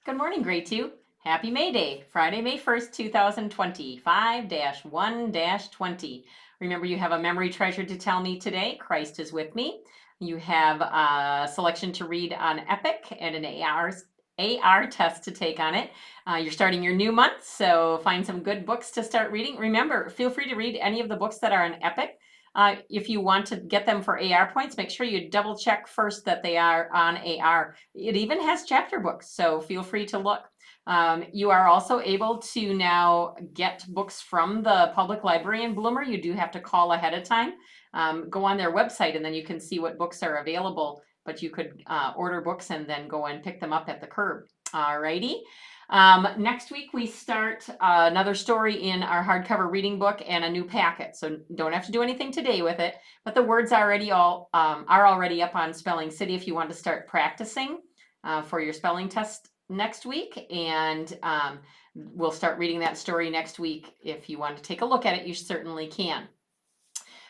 Good morning, grade 2. Happy May Day, Friday, May 1st, 2020, 5-1-20. Remember, you have a memory treasure to tell me today. Christ is with me. You have a selection to read on Epic and an AR test to take on it. You're starting your new month, so find some good books to start reading. Remember, feel free to read any of the books that are on Epic. If you want to get them for AR points, make sure you double check first that they are on AR. It even has chapter books, so feel free to look. You are also able to now get books from the public library in Bloomer. You do have to call ahead of time. Go on their website and then you can see what books are available, but you could order books and then go and pick them up at the curb. Alrighty. Next week we start another story in our hardcover reading book and a new packet. So don't have to do anything today with it, but the words are already up on Spelling City if you want to start practicing for your spelling test next week. And we'll start reading that story next week. If you want to take a look at it, you certainly can.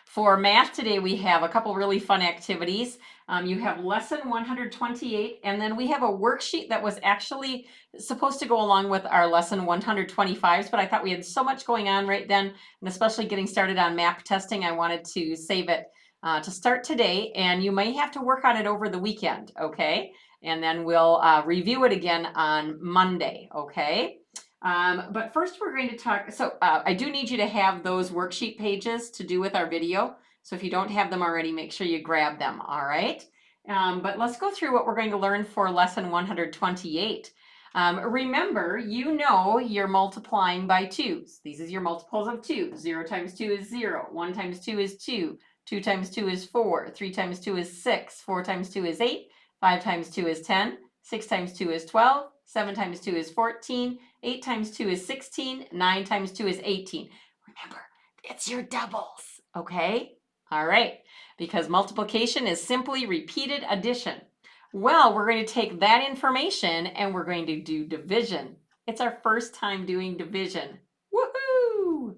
For math today, we have a couple really fun activities. You have lesson 128, and then we have a worksheet that was actually supposed to go along with our lesson 125s, but I thought we had so much going on right then, and especially getting started on map testing, I wanted to save it to start today, and you may have to work on it over the weekend, okay? And then we'll review it again on Monday, okay? But first we're going to talk, I do need you to have those worksheet pages to do with our video. So if you don't have them already, make sure you grab them, all right? But let's go through what we're going to learn for lesson 128. Remember, you know you're multiplying by twos. These is your multiples of 2. 0 times 2 is 0. 1 times 2 is 2. 2 times 2 is 4. 3 times 2 is 6. 4 times 2 is 8. 5 times 2 is 10. 6 times 2 is 12. 7 times 2 is 14. 8 times 2 is 16. 9 times 2 is 18. Remember, it's your doubles, okay? All right, because multiplication is simply repeated addition. Well, we're going to take that information and we're going to do division. It's our first time doing division. Woohoo!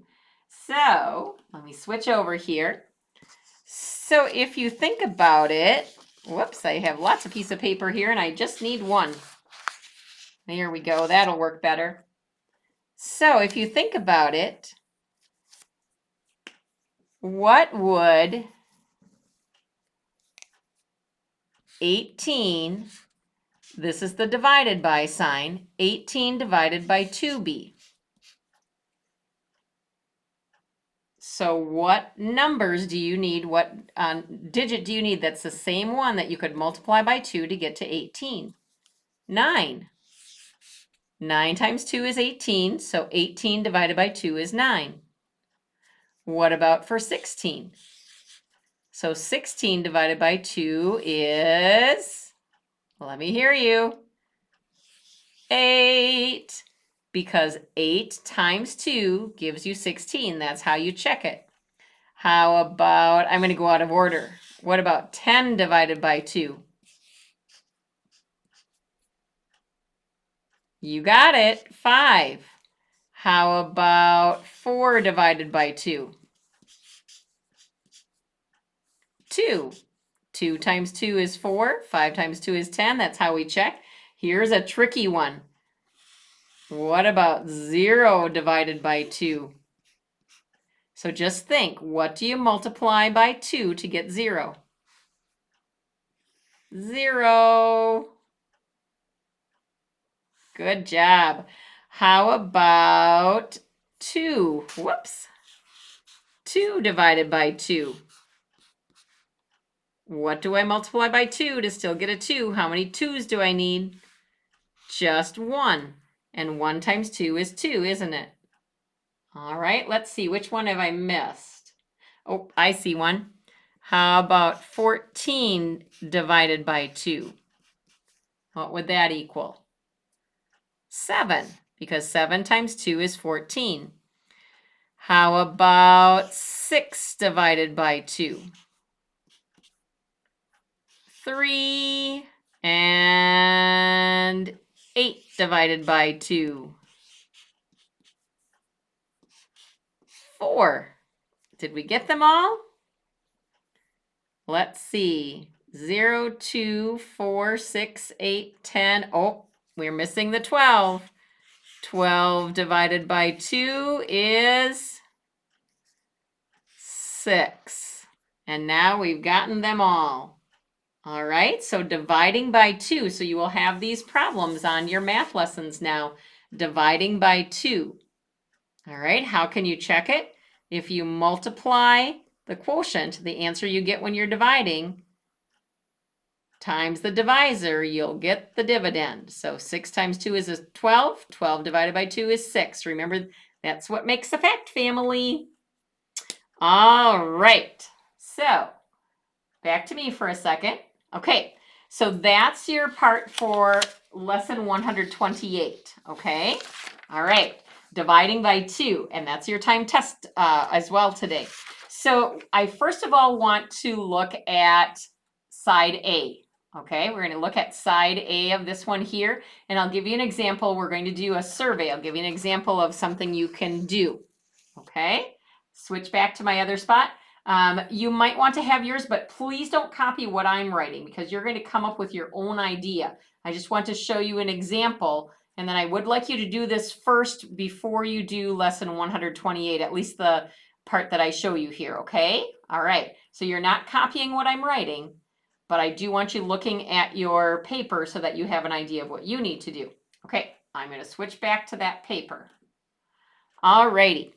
So let me switch over here. So if you think about it, whoops, I have lots of piece of paper here and I just need one. There we go, that'll work better. So if you think about it, what would 18, this is the divided by sign, 18 divided by 2 be? So what numbers do you need, what digit do you need that's the same one that you could multiply by 2 to get to 18? 9. 9 times 2 is 18, so 18 divided by 2 is 9. What about for 16? So 16 divided by 2 is, let me hear you, 8. Because 8 times 2 gives you 16. That's how you check it. How about, I'm going to go out of order. What about 10 divided by 2? You got it, 5. How about 4 divided by 2? 2. 2 times 2 is 4. 5 times 2 is 10. That's how we check. Here's a tricky one. What about 0 divided by 2? So just think, what do you multiply by 2 to get 0? 0. Good job. How about 2? Whoops. 2 divided by 2. What do I multiply by 2 to still get a 2? How many 2's do I need? Just 1. And 1 times 2 is 2, isn't it? All right, let's see. Which one have I missed? Oh, I see one. How about 14 divided by 2? What would that equal? 7, because 7 times 2 is 14. How about 6 divided by 2? 3, and 8 divided by 2. 4. Did we get them all? Let's see. 0, 2, 4, 6, 8, 10. Oh, we're missing the 12. 12 divided by 2 is 6. And now we've gotten them all. All right, so dividing by 2. So you will have these problems on your math lessons now. Dividing by 2. All right, how can you check it? If you multiply the quotient, the answer you get when you're dividing, times the divisor, you'll get the dividend. So 6 times 2 is 12. 12 divided by 2 is 6. Remember, that's what makes a fact family. All right, so back to me for a second. Okay, so that's your part for lesson 128, okay? All right, dividing by 2, and that's your time test as well today. So I first of all want to look at side A, okay? We're gonna look at side A of this one here, and I'll give you an example. We're going to do a survey. I'll give you an example of something you can do, okay? Switch back to my other spot. You might want to have yours, but please don't copy what I'm writing because you're going to come up with your own idea. I just want to show you an example, and then I would like you to do this first before you do lesson 128, at least the part that I show you here, okay? All right, so you're not copying what I'm writing, but I do want you looking at your paper so that you have an idea of what you need to do. Okay, I'm going to switch back to that paper. All righty.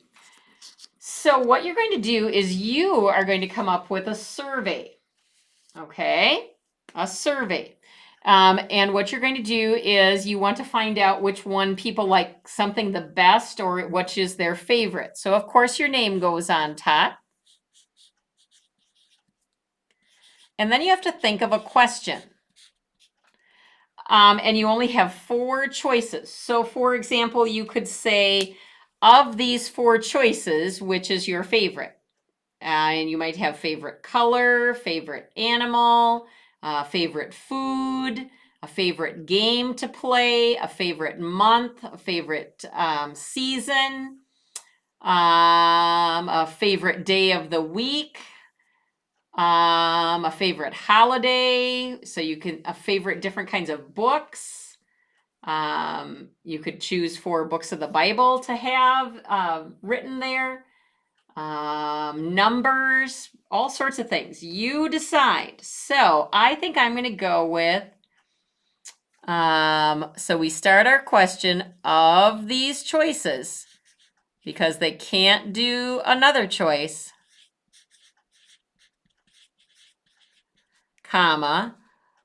So what you're going to do is you are going to come up with a survey, okay? A survey. And what you're going to do is you want to find out which one people like something the best or which is their favorite. So of course your name goes on top. And then you have to think of a question. And you only have 4 choices. So for example, you could say, of these 4 choices, which is your favorite? And you might have favorite color, favorite animal, favorite food, a favorite game to play, a favorite month, a favorite season, a favorite day of the week, a favorite holiday. So you can, a favorite different kinds of books. You could choose 4 books of the Bible to have written there. Numbers, all sorts of things. You decide. So I think I'm going to go with, so we start our question of these choices because they can't do another choice, comma,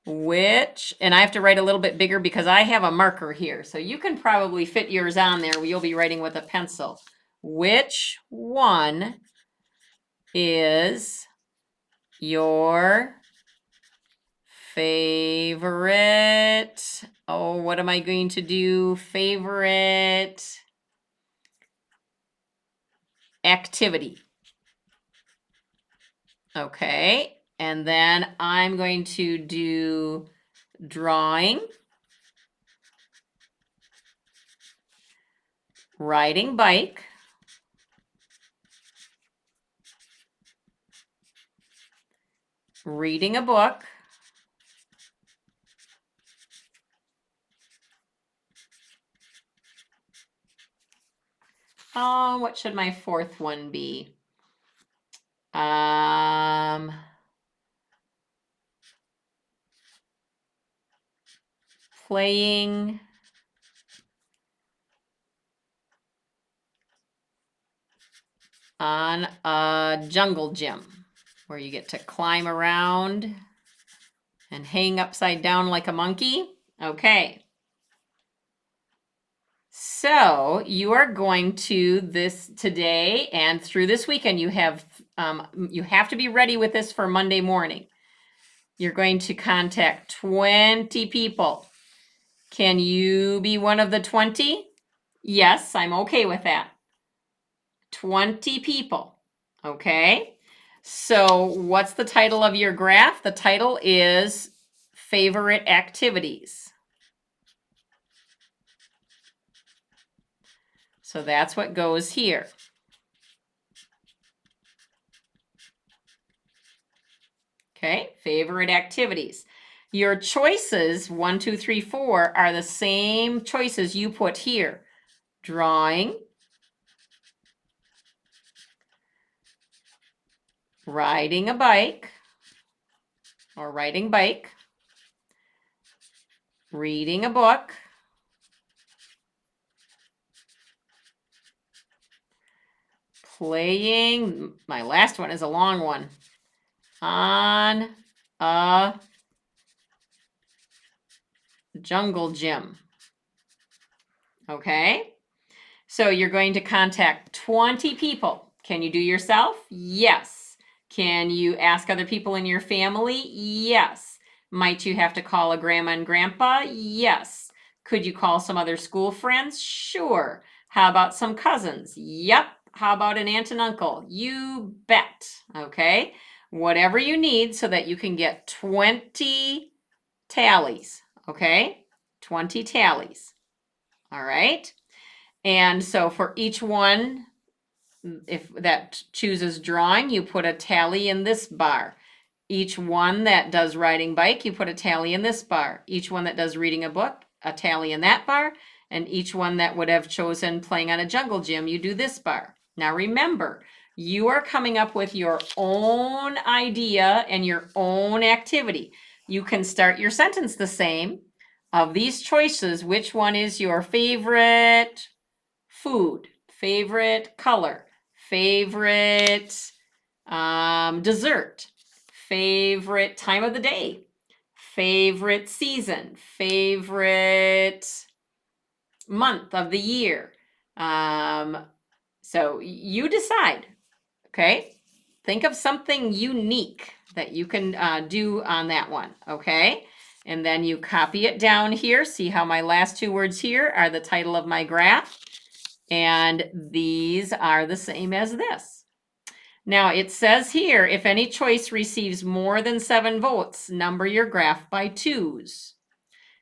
which, and I have to write a little bit bigger because I have a marker here. So you can probably fit yours on there. You'll be writing with a pencil. Which one is your favorite, oh, what am I going to do? Favorite activity. Okay, and then I'm going to do drawing, riding bike, reading a book, oh, what should my 4th one be? Playing on a jungle gym where you get to climb around and hang upside down like a monkey. Okay. So you are going to this today and through this weekend, you have to be ready with this for Monday morning. You're going to contact 20 people. Can you be one of the 20? Yes, I'm okay with that. 20 people. Okay. So what's the title of your graph? The title is Favorite Activities. So that's what goes here. Okay, favorite activities. Your choices, 1, 2, 3, 4, are the same choices you put here. Drawing, riding a bike, or riding bike, reading a book, playing, my last one is a long one, on a jungle gym. Okay? So you're going to contact 20 people. Can you do yourself? Yes. Can you ask other people in your family? Yes. Might you have to call a grandma and grandpa? Yes. Could you call some other school friends? Sure. How about some cousins? Yep. How about an aunt and uncle? You bet. Okay. Whatever you need so that you can get 20 tallies. Okay. 20 tallies. All right. And so for each one, if that chooses drawing, you put a tally in this bar. Each one that does riding bike, you put a tally in this bar. Each one that does reading a book, a tally in that bar. And each one that would have chosen playing on a jungle gym, you do this bar. Now remember, you are coming up with your own idea and your own activity. You can start your sentence the same. Of these choices, which one is your favorite food, favorite color, favorite dessert, favorite time of the day, favorite season, favorite month of the year. So you decide, okay? Think of something unique that you can do on that one, okay? And then you copy it down here. See how my last two words here are the title of my graph? And these are the same as this. Now it says here, if any choice receives more than 7 votes, number your graph by 2s.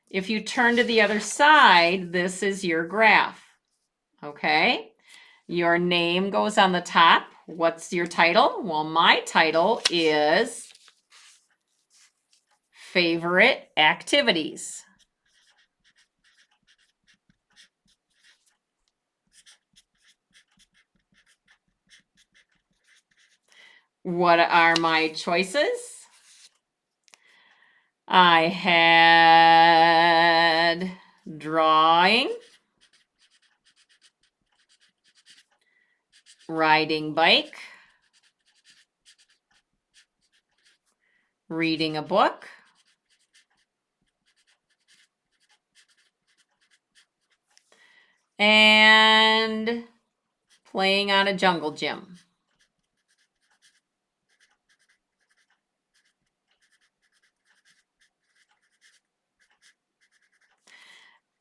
If you turn to the other side, this is your graph. Okay? Your name goes on the top. What's your title? Well, my title is Favorite Activities. What are my choices? I had drawing, riding bike, reading a book, and playing on a jungle gym.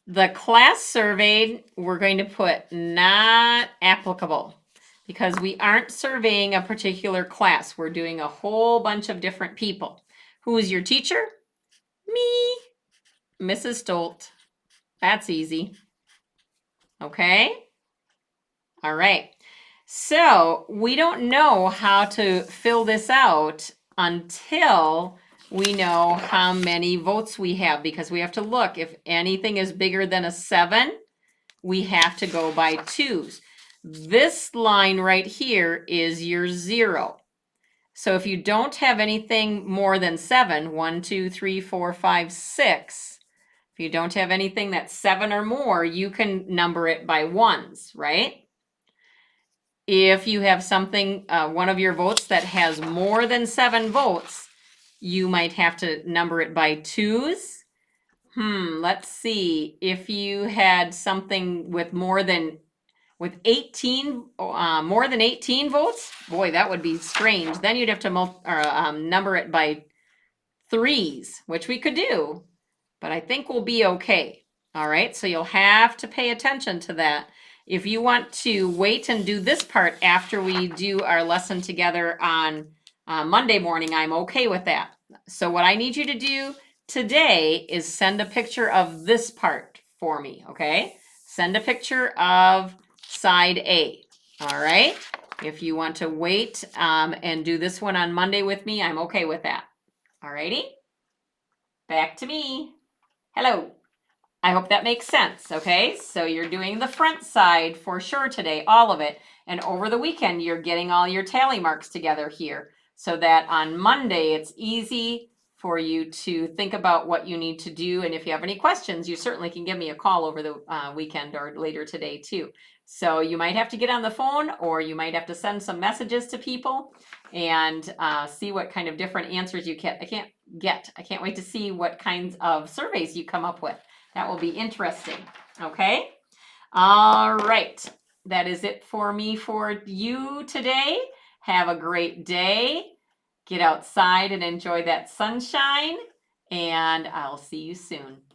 The class surveyed, we're going to put not applicable because we aren't surveying a particular class. We're doing a whole bunch of different people. Who is your teacher? Me, Mrs. Stolt. That's easy. Okay? All right. So we don't know how to fill this out until we know how many votes we have, because we have to look. If anything is bigger than a 7, we have to go by 2s. This line right here is your 0. So if you don't have anything more than 7, 1, 2, 3, 4, 5, 6, if you don't have anything that's 7 or more, you can number it by 1s, right? If you have something, one of your votes that has more than 7 votes, you might have to number it by 2s. Let's see. If you had something with more than 18 votes, boy, that would be strange. Then you'd have to number it by 3s, which we could do, but I think we'll be okay. All right, so you'll have to pay attention to that. If you want to wait and do this part after we do our lesson together on Monday morning, I'm okay with that. So what I need you to do today is send a picture of this part for me, okay? Send a picture of side A, all right? If you want to wait and do this one on Monday with me, I'm okay with that. All righty? back to me. Hello. I hope that makes sense, okay? So you're doing the front side for sure today, all of it. And over the weekend, you're getting all your tally marks together here so that on Monday, it's easy for you to think about what you need to do. And if you have any questions, you certainly can give me a call over the weekend or later today too. So you might have to get on the phone or you might have to send some messages to people and see what kind of different answers you get. I can't wait to see what kinds of surveys you come up with. That will be interesting. Okay. All right. That is it for me for you today. Have a great day. Get outside and enjoy that sunshine. And I'll see you soon.